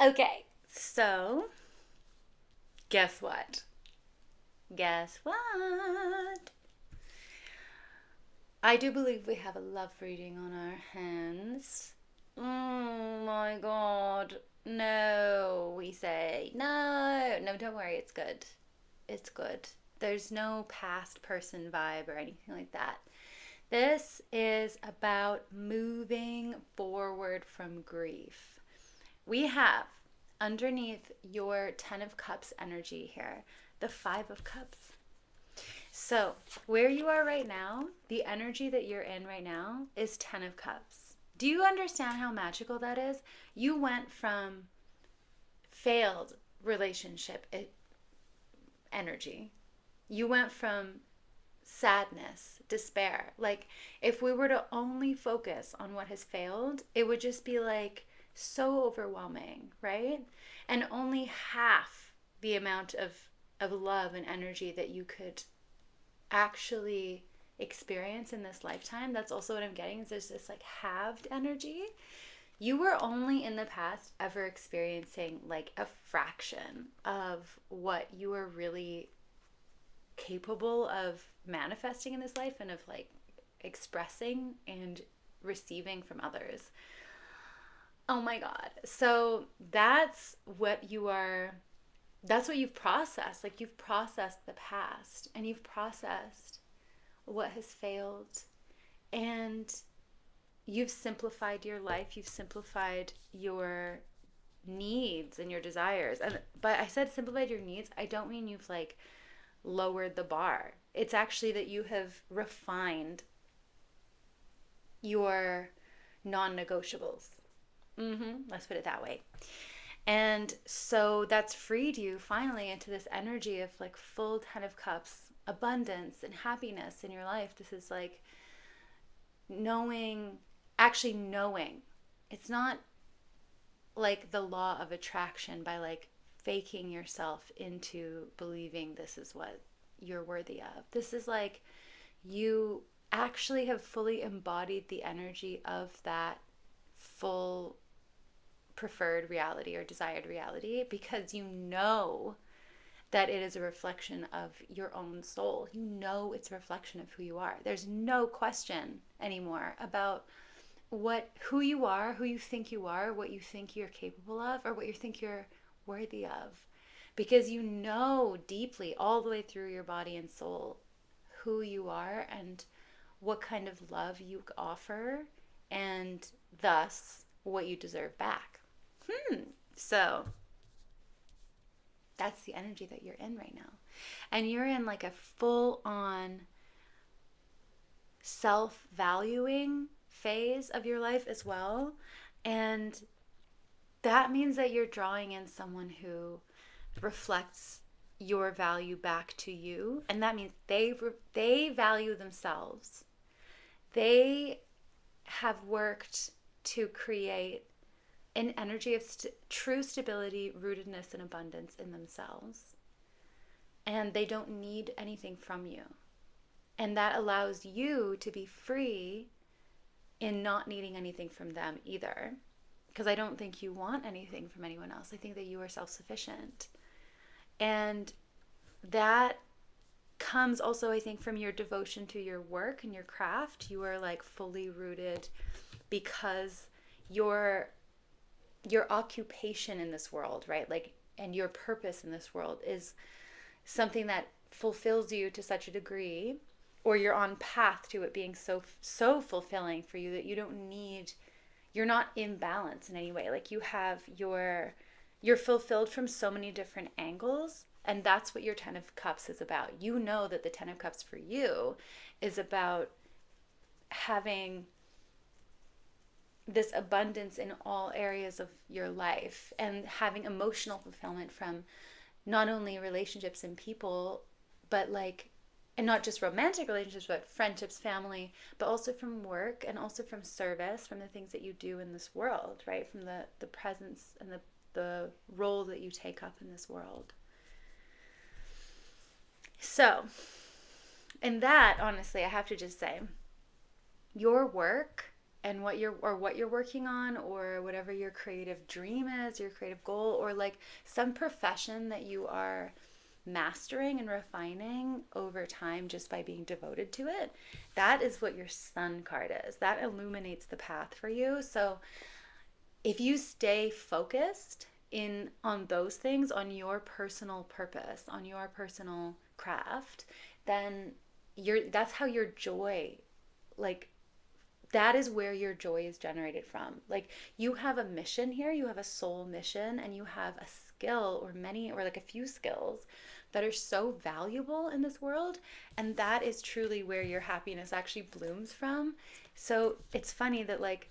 Okay, so guess what? Guess what? I do believe we have a love reading on our hands. Oh my god. No, we say. No, no, don't worry. It's good. It's good. There's no past person vibe or anything like that. This is about moving forward from grief. We have underneath your 10 of Cups energy here, the 5 of Cups. So, where you are right now, the energy that you're in right now is 10 of Cups. Do you understand how magical that is? You went from failed relationship energy. You went from sadness, despair. Like, if we were to only focus on what has failed, it would just be like so overwhelming, right? And only half the amount of love and energy that you could actually experience in this lifetime. That's also what I'm getting, is there's this like halved energy. You were only in the past ever experiencing like a fraction of what you are really capable of manifesting in this life and of like expressing and receiving from others. Oh my God. So that's what you've processed. Like, you've processed the past and you've processed what has failed, and you've simplified your life. You've simplified your needs and your desires. And but I said simplified your needs. I don't mean you've like lowered the bar. It's actually that you have refined your non-negotiables. Let's put it that way. And so that's freed you finally into this energy of like full 10 of Cups, abundance and happiness in your life. This is like actually knowing. It's not like the law of attraction by like faking yourself into believing this is what you're worthy of. This is like you actually have fully embodied the energy of that full preferred reality or desired reality, because you know that it is a reflection of your own soul. You know it's a reflection of who you are. There's no question anymore about who you are, who you think you are, what you think you're capable of, or what you think you're worthy of. Because you know deeply, all the way through your body and soul, who you are and what kind of love you offer, and thus what you deserve back. So that's the energy that you're in right now. And you're in like a full on self-valuing phase of your life as well. And that means that you're drawing in someone who reflects your value back to you. And that means they value themselves. They have worked to create an energy of true stability, rootedness, and abundance in themselves. And they don't need anything from you. And that allows you to be free in not needing anything from them either. Because I don't think you want anything from anyone else. I think that you are self-sufficient. And that comes also, I think, from your devotion to your work and your craft. You are like fully rooted because your occupation in this world, right? Like, and your purpose in this world is something that fulfills you to such a degree, or you're on path to it being so fulfilling for you that you're not in balance in any way. Like, you're fulfilled from so many different angles, and that's what your 10 of Cups is about. You know that the 10 of Cups for you is about having this abundance in all areas of your life and having emotional fulfillment from not only relationships and people, but like, and not just romantic relationships, but friendships, family, but also from work and also from service, from the things that you do in this world, right? From the presence and the role that you take up in this world. So, and that, honestly, I have to just say, your work and what you're working on, or whatever your creative dream is, your creative goal, or like some profession that you are mastering and refining over time just by being devoted to it. That is what your sun card is. That illuminates the path for you. So if you stay focused in on those things, on your personal purpose, on your personal craft, then that's how your joy, like, that is where your joy is generated from. Like, you have a mission here, you have a soul mission, and you have a skill, or many, or like a few skills that are so valuable in this world, and that is truly where your happiness actually blooms from. So it's funny that, like,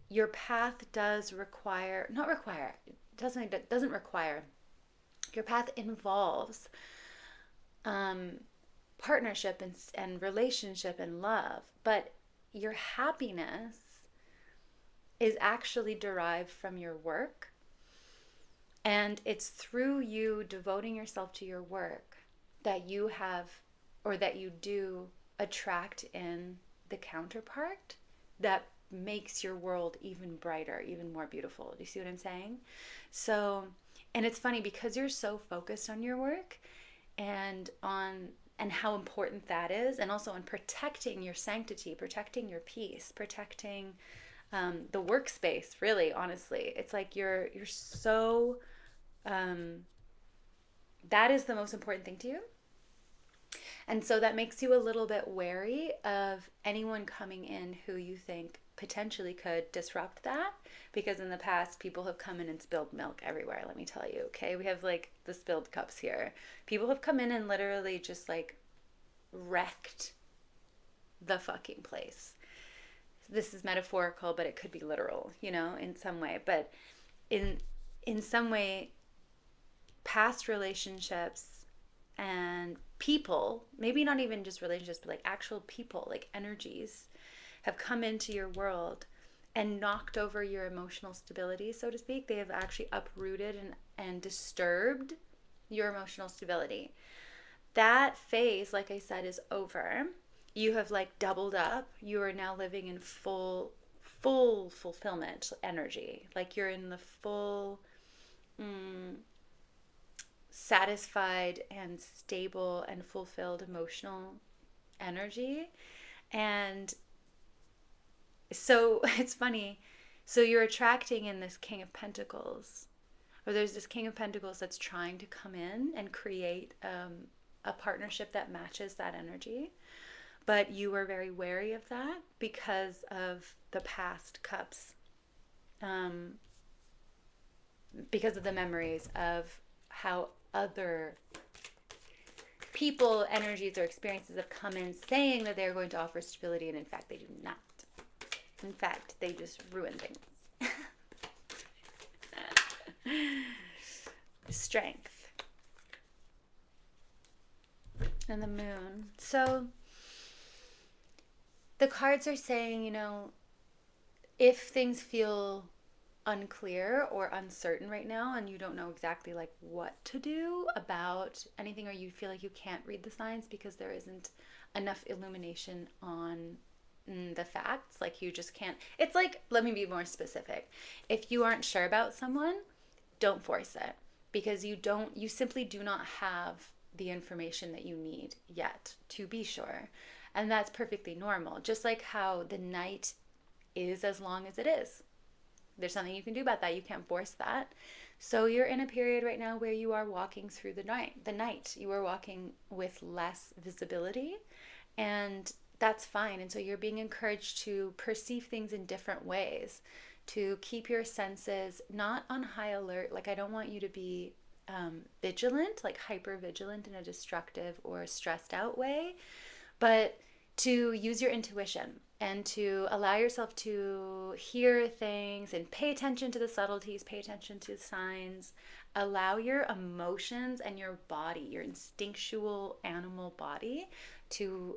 your path does require, not require, it doesn't require, your path involves um, partnership and relationship and love, but your happiness is actually derived from your work, and it's through you devoting yourself to your work that you have, or that you do attract in the counterpart that makes your world even brighter, even more beautiful. Do you see what I'm saying? So, and it's funny because you're so focused on your work and on and how important that is, and also on protecting your sanctity, protecting your peace, protecting the workspace. Really, honestly, it's like you're so that is the most important thing to you. And so that makes you a little bit wary of anyone coming in who you think potentially could disrupt that. Because in the past, people have come in and spilled milk everywhere, let me tell you. Okay, we have like the spilled cups here. People have come in and literally just like wrecked the fucking place. This is metaphorical, but it could be literal, in some way. But in some way, past relationships and people, maybe not even just relationships, but like actual people, like energies, have come into your world and knocked over your emotional stability, so to speak. They have actually uprooted and disturbed your emotional stability. That phase, like I said, is over. You have like doubled up. You are now living in full fulfillment energy. Like you're in the full satisfied and stable and fulfilled emotional energy. And so it's funny. So you're attracting in this King of Pentacles, or there's this King of Pentacles that's trying to come in and create a partnership that matches that energy. But you are very wary of that because of the past cups, because of the memories of how other people, energies, or experiences have come in saying that they're going to offer stability, and in fact, they do not. In fact, they just ruin things. Strength. And the moon. So the cards are saying, if things feel unclear or uncertain right now, and you don't know exactly like what to do about anything, or you feel like you can't read the signs because there isn't enough illumination on the facts, like you just can't. It's like, let me be more specific. If you aren't sure about someone, don't force it, because you simply do not have the information that you need yet to be sure. And that's perfectly normal. Just like how the night is as long as it is. There's something you can do about that. You can't force that. So you're in a period right now where you are walking through the night. You are walking with less visibility, and that's fine. And so you're being encouraged to perceive things in different ways, to keep your senses not on high alert. Like, I don't want you to be vigilant, like hyper vigilant in a destructive or stressed out way, but to use your intuition and to allow yourself to hear things and pay attention to the subtleties, pay attention to the signs. Allow your emotions and your body, your instinctual animal body, to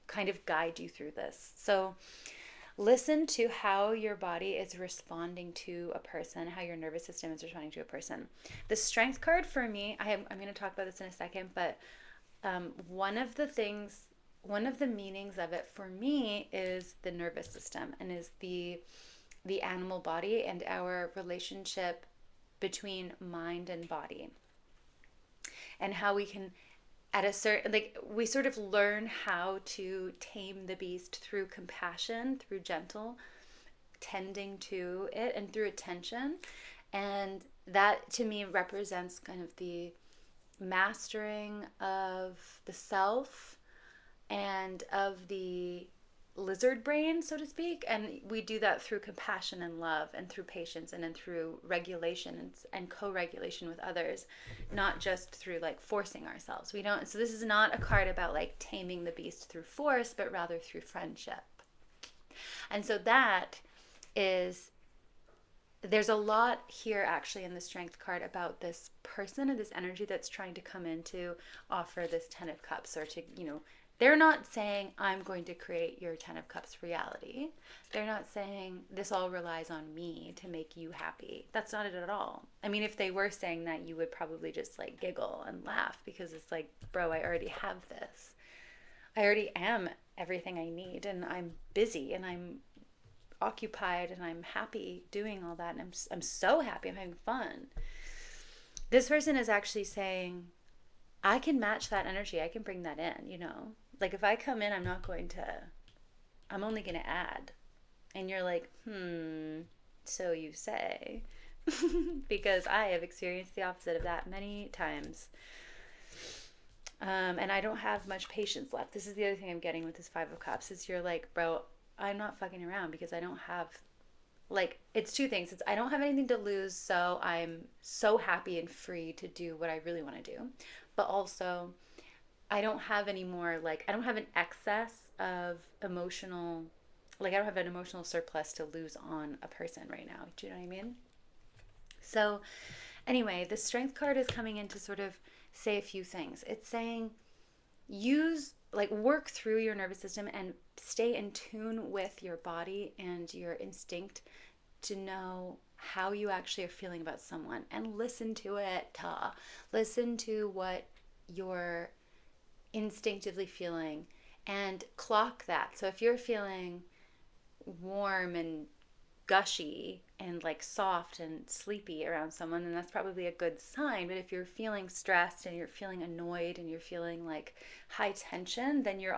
kind of guide you through this. So listen to how your body is responding to a person, how your nervous system is responding to a person. The Strength card for me, I'm going to talk about this in a second, but one of the things one of the meanings of it for me is the nervous system, and is the animal body and our relationship between mind and body, and how we can, at a certain, like, we sort of learn how to tame the beast through compassion, through gentle tending to it, and through attention. And that to me represents kind of the mastering of the self and of the lizard brain, so to speak. And we do that through compassion and love, and through patience, and then through regulation and co-regulation with others, not just through like forcing ourselves. We don't, so this is not a card about like taming the beast through force, but rather through friendship. And so that is, there's a lot here actually in the strength card about this person or this energy that's trying to come in to offer this 10 of cups, or to, they're not saying I'm going to create your 10 of cups reality. They're not saying this all relies on me to make you happy. That's not it at all. I mean, if they were saying that, you would probably just like giggle and laugh, because it's like, bro, I already have this. I already am everything I need, and I'm busy, and I'm occupied, and I'm happy doing all that, and I'm so happy, I'm having fun. This person is actually saying, I can match that energy, I can bring that in. Like, if I come in, I'm only going to add. And you're like, so you say. Because I have experienced the opposite of that many times. And I don't have much patience left. This is the other thing I'm getting with this 5 of cups, is you're like, bro, I'm not fucking around, because I don't have, like, it's two things. It's I don't have anything to lose, so I'm so happy and free to do what I really want to do. But also, I don't have any more, like, I don't have an excess of emotional, like, I don't have an emotional surplus to lose on a person right now. Do you know what I mean? So, anyway, the strength card is coming in to sort of say a few things. It's saying, work through your nervous system and stay in tune with your body and your instinct to know how you actually are feeling about someone, and listen to it. Listen to what you're instinctively feeling, and clock that. So if you're feeling warm and gushy and like soft and sleepy around someone, then that's probably a good sign. But if you're feeling stressed, and you're feeling annoyed, and you're feeling like high tension, then you're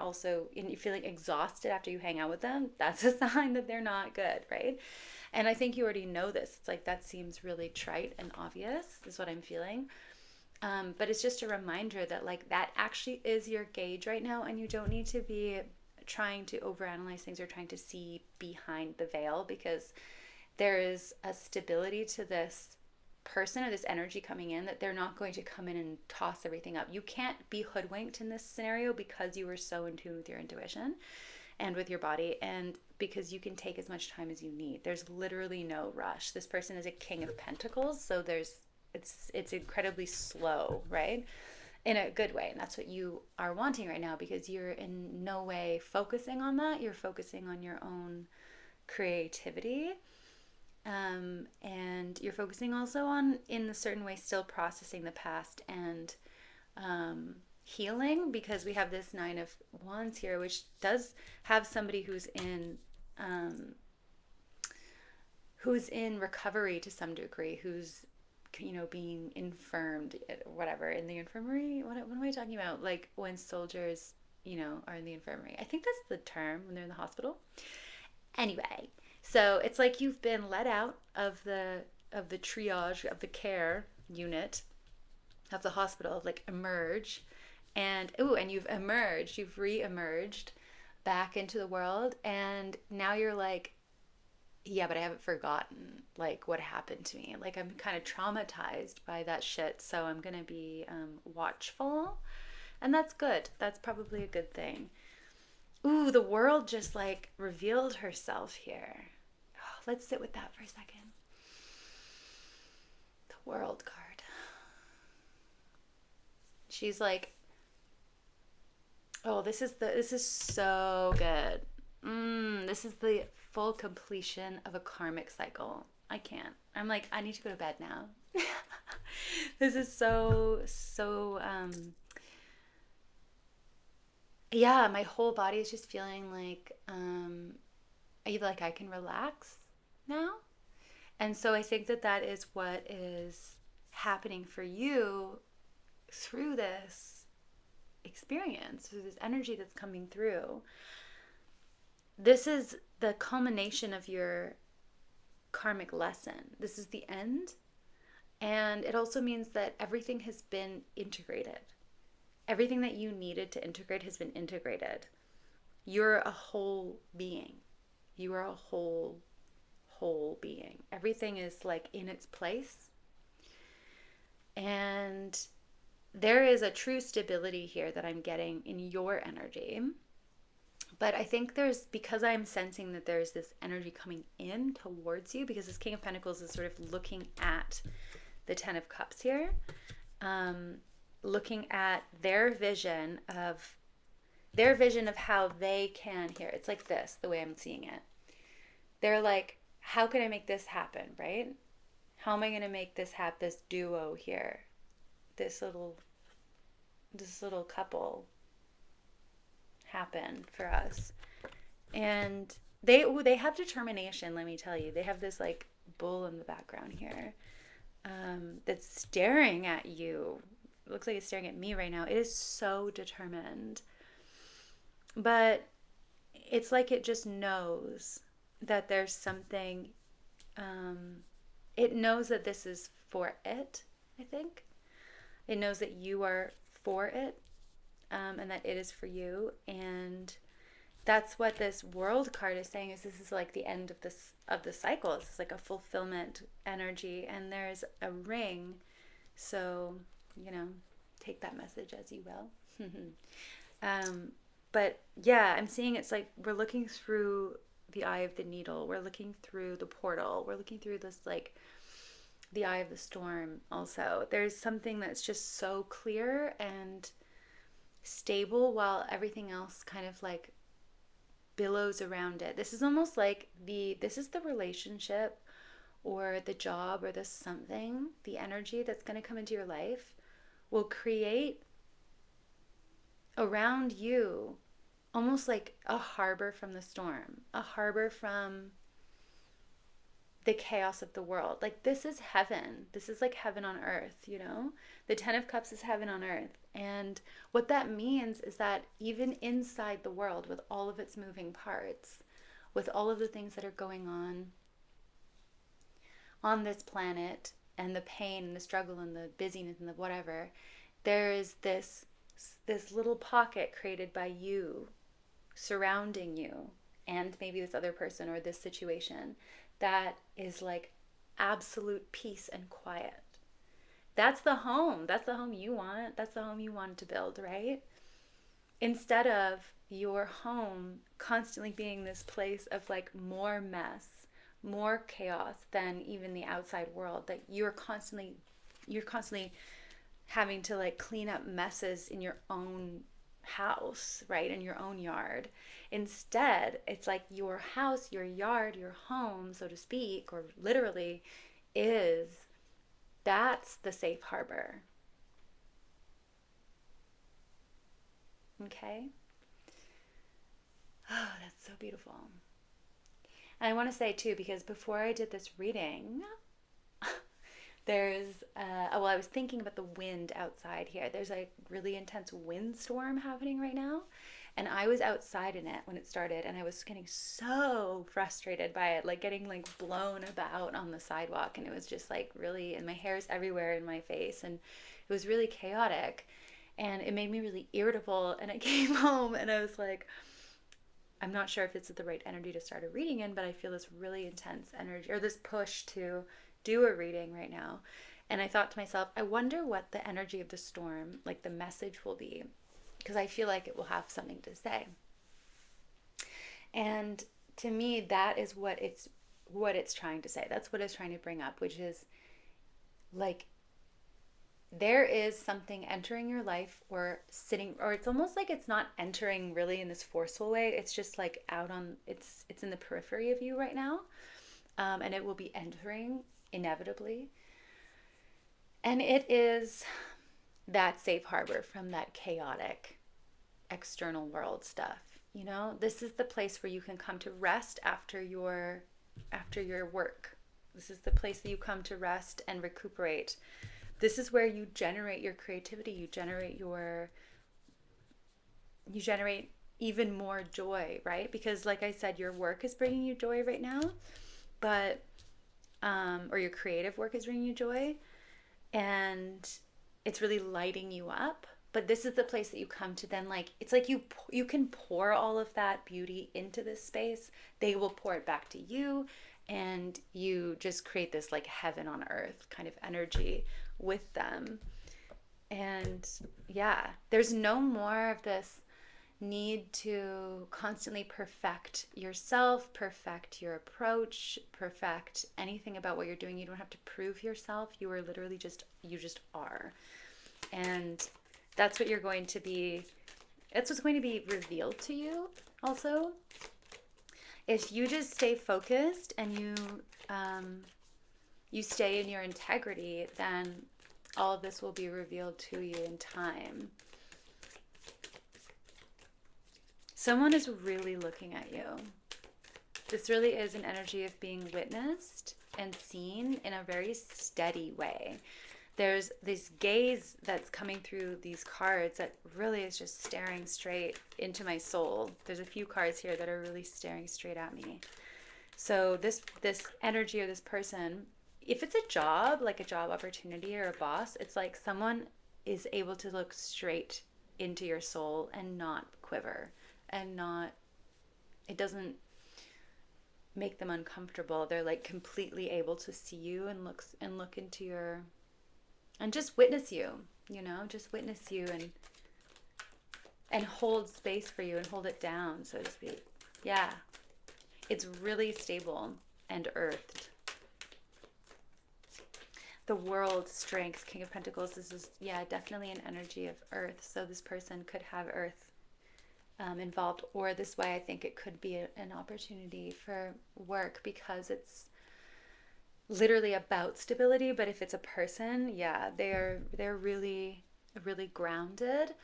feeling exhausted after you hang out with them, that's a sign that they're not good, right? And I think you already know this. It's like, that seems really trite and obvious, is what I'm feeling. But it's just a reminder that, like, that actually is your gauge right now, and you don't need to be trying to overanalyze things or trying to see behind the veil, because there is a stability to this person or this energy coming in, that they're not going to come in and toss everything up. You can't be hoodwinked in this scenario, because you were so in tune with your intuition and with your body, and because you can take as much time as you need. There's literally no rush. This person is a King of Pentacles, so it's incredibly slow, right? In a good way. And that's what you are wanting right now, because you're in no way focusing on that. You're focusing on your own creativity. And you're focusing also on, in a certain way, still processing the past and healing, because we have this 9 of Wands here, which does have somebody who's in recovery to some degree, who's being infirmed, whatever, in the infirmary. What am I talking about? Like, when soldiers, are in the infirmary. I think that's the term, when they're in the hospital. Anyway, so it's like you've been let out of the triage, of the care unit of the hospital, like emerge, and you've re-emerged back into the world, and now you're like, yeah, but I haven't forgotten, like, what happened to me. Like, I'm kind of traumatized by that shit, so I'm gonna be watchful, and that's good. That's probably a good thing. Ooh, the world just like revealed herself here. Oh, let's sit with that for a second. The world card. She's like, oh, this is so good. This is the full completion of a karmic cycle. I can't. I'm like, I need to go to bed now. This is so yeah, my whole body is just feeling like I can relax now. And so I think that that is what is happening for you through this experience, through this energy that's coming through. This is the culmination of your karmic lesson. This is the end. And it also means that everything has been integrated. Everything that you needed to integrate has been integrated. You're a whole being. You are a whole being. Everything is like in its place. And there is a true stability here that I'm getting in your energy. But I think because I'm sensing that there's this energy coming in towards you, because this King of Pentacles is sort of looking at the Ten of Cups here, um, looking at their vision of how they can here. It's like this, the way I'm seeing it. They're like, how can I make this happen, right? How am I going to make this happen, this duo here, this little couple happen for us? And they have determination, let me tell you. They have this like bull in the background here, that's staring at you. It looks like it's staring at me right now. It is so determined. But it's like it just knows that there's something, it knows that this is for it, I think. It knows that you are for it, and that it is for you. And that's what this world card is saying, is this is like the end of the cycle. This is like a fulfillment energy, and there's a ring. So, take that message as you will. But yeah, I'm seeing it's like we're looking through the eye of the needle. We're looking through the portal. We're looking through this like the eye of the storm also. There's something that's just so clear and stable while everything else kind of like billows around it. This is almost like this is the relationship or the job or the something, the energy that's going to come into your life will create around you almost like a harbor from the storm, a harbor from the chaos of the world. Like this is heaven. This is like heaven on earth, The Ten of Cups is heaven on earth. And what that means is that even inside the world, with all of its moving parts, with all of the things that are going on this planet, and the pain and the struggle and the busyness and the whatever, there is this little pocket created by you, surrounding you, and maybe this other person or this situation, that is like absolute peace and quiet. That's the home. That's the home you want. That's the home you want to build, right? Instead of your home constantly being this place of like more mess, more chaos than even the outside world, that you're constantly having to like clean up messes in your own house, right? In your own yard. Instead, it's like your house, your yard, your home, so to speak, or literally, that's the safe harbor. Okay? Oh, that's so beautiful. And I want to say too, because before I did this reading, I was thinking about the wind outside here. There's a really intense windstorm happening right now. And I was outside in it when it started, and I was getting so frustrated by it, like getting like blown about on the sidewalk. And it was just like really, and my hair's everywhere in my face, and it was really chaotic. And it made me really irritable. And I came home and I was like, I'm not sure if it's the right energy to start a reading in, but I feel this really intense energy, or this push to do a reading right now. And I thought to myself, I wonder what the energy of the storm, like the message will be, because I feel like it will have something to say. And to me, that is what it's trying to say. That's what it's trying to bring up, which is like there is something entering your life or sitting, or it's almost like it's not entering really in this forceful way. It's just like it's in the periphery of you right now. And it will be entering inevitably. And it is that safe harbor from that chaotic external world stuff. You know, this is the place where you can come to rest after your work. This is the place that you come to rest and recuperate. This is where you generate your creativity, you generate even more joy, right? Because like I said, your work is bringing you joy right now, but or your creative work is bringing you joy, and it's really lighting you up. But this is the place that you come to then, like, it's like you can pour all of that beauty into this space. They will pour it back to you, and you just create this like heaven on earth kind of energy with them. And yeah, there's no more of this need to constantly perfect yourself, perfect your approach, perfect anything about what you're doing. You don't have to prove yourself. You are literally you just are. And that's what you're going to be, that's what's going to be revealed to you also. If you just stay focused and you stay in your integrity, then all of this will be revealed to you in time. Someone is really looking at you. This really is an energy of being witnessed and seen in a very steady way. There's this gaze that's coming through these cards that really is just staring straight into my soul. There's a few cards here that are really staring straight at me. So this energy of this person, if it's a job, like a job opportunity or a boss, it's like someone is able to look straight into your soul and not quiver, and not, it doesn't make them uncomfortable. They're like completely able to see you and look into your, and just witness you, you know, just witness you and hold space for you and hold it down, so to speak. Yeah. It's really stable and earthed. The world, strength, King of Pentacles. This is, yeah, definitely an energy of earth. So this person could have earth involved, or this way I think it could be an opportunity for work, because it's literally about stability. But if it's a person, yeah, they're really grounded,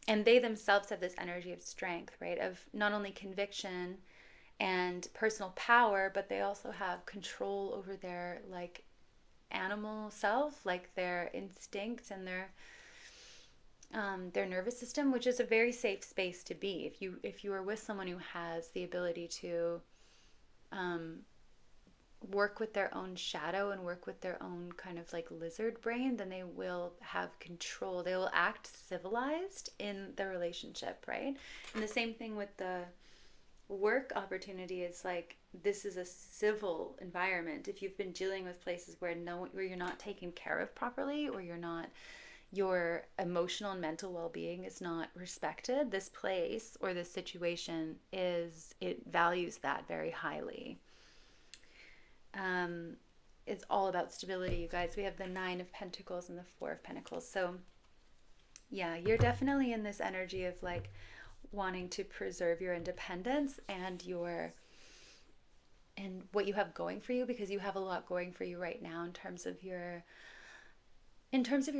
and they themselves have this energy of strength, right, of not only conviction and personal power, but they also have control over their like animal self, like their instinct and their nervous system, which is a very safe space to be. If you are with someone who has the ability to work with their own shadow and work with their own kind of like lizard brain, then they will have control. They will act civilized in the relationship, right? And the same thing with the work opportunity. It's like, this is a civil environment. If you've been dealing with places where you're not taken care of properly, or your emotional and mental well-being is not respected, this place or this situation it values that very highly. It's all about stability, you guys. We have the 9 of Pentacles and the 4 of Pentacles. So yeah, you're definitely in this energy of like wanting to preserve your independence and what you have going for you, because you have a lot going for you right now in terms of your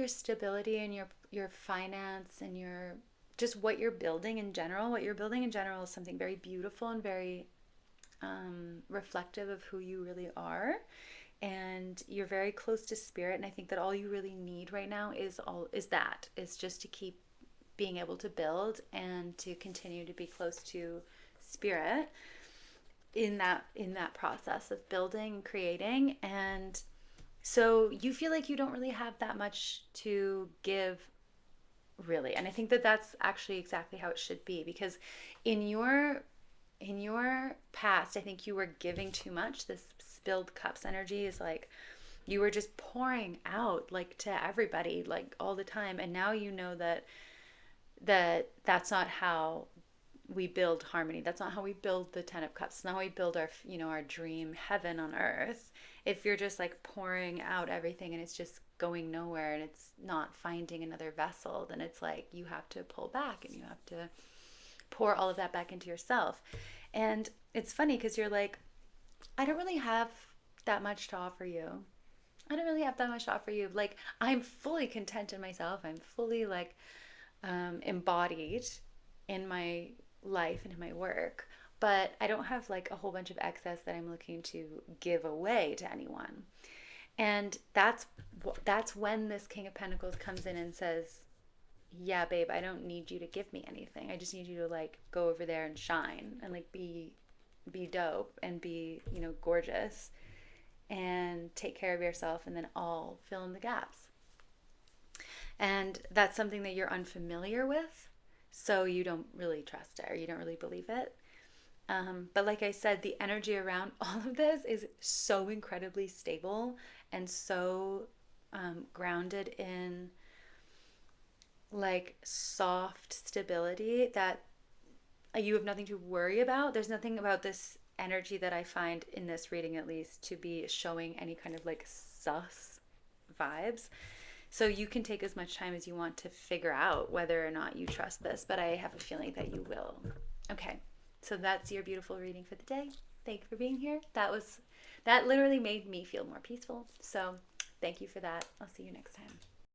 stability and your finance and your just what you're building in general. What you're building in general is something very beautiful and very reflective of who you really are, and you're very close to spirit. And I think that all you really need right now is just to keep being able to build and to continue to be close to spirit in that process of building and creating. And so you feel like you don't really have that much to give, really. And I think that that's actually exactly how it should be, because in your past, I think you were giving too much. This spilled cups energy is like you were just pouring out like to everybody like all the time. And now you know that's not how we build harmony. That's not how we build the 10 of Cups. It's not how we build our dream heaven on earth. If you're just like pouring out everything and it's just going nowhere and it's not finding another vessel, then it's like you have to pull back and you have to pour all of that back into yourself. And it's funny because you're like, I don't really have that much to offer you. I don't really have that much to offer you. Like, I'm fully content in myself. I'm fully like embodied. in my life and in my work, but I don't have like a whole bunch of excess that I'm looking to give away to anyone. And that's when this King of Pentacles comes in and says, "Yeah, babe, I don't need you to give me anything. I just need you to like go over there and shine and like be dope and be, gorgeous and take care of yourself, and then I'll fill in the gaps." And that's something that you're unfamiliar with, so you don't really trust it or you don't really believe it. But like I said, the energy around all of this is so incredibly stable and so grounded in like soft stability that you have nothing to worry about. There's nothing about this energy that I find in this reading, at least, to be showing any kind of like sus vibes. So you can take as much time as you want to figure out whether or not you trust this, but I have a feeling that you will. Okay, so that's your beautiful reading for the day. Thank you for being here. That literally made me feel more peaceful. So thank you for that. I'll see you next time.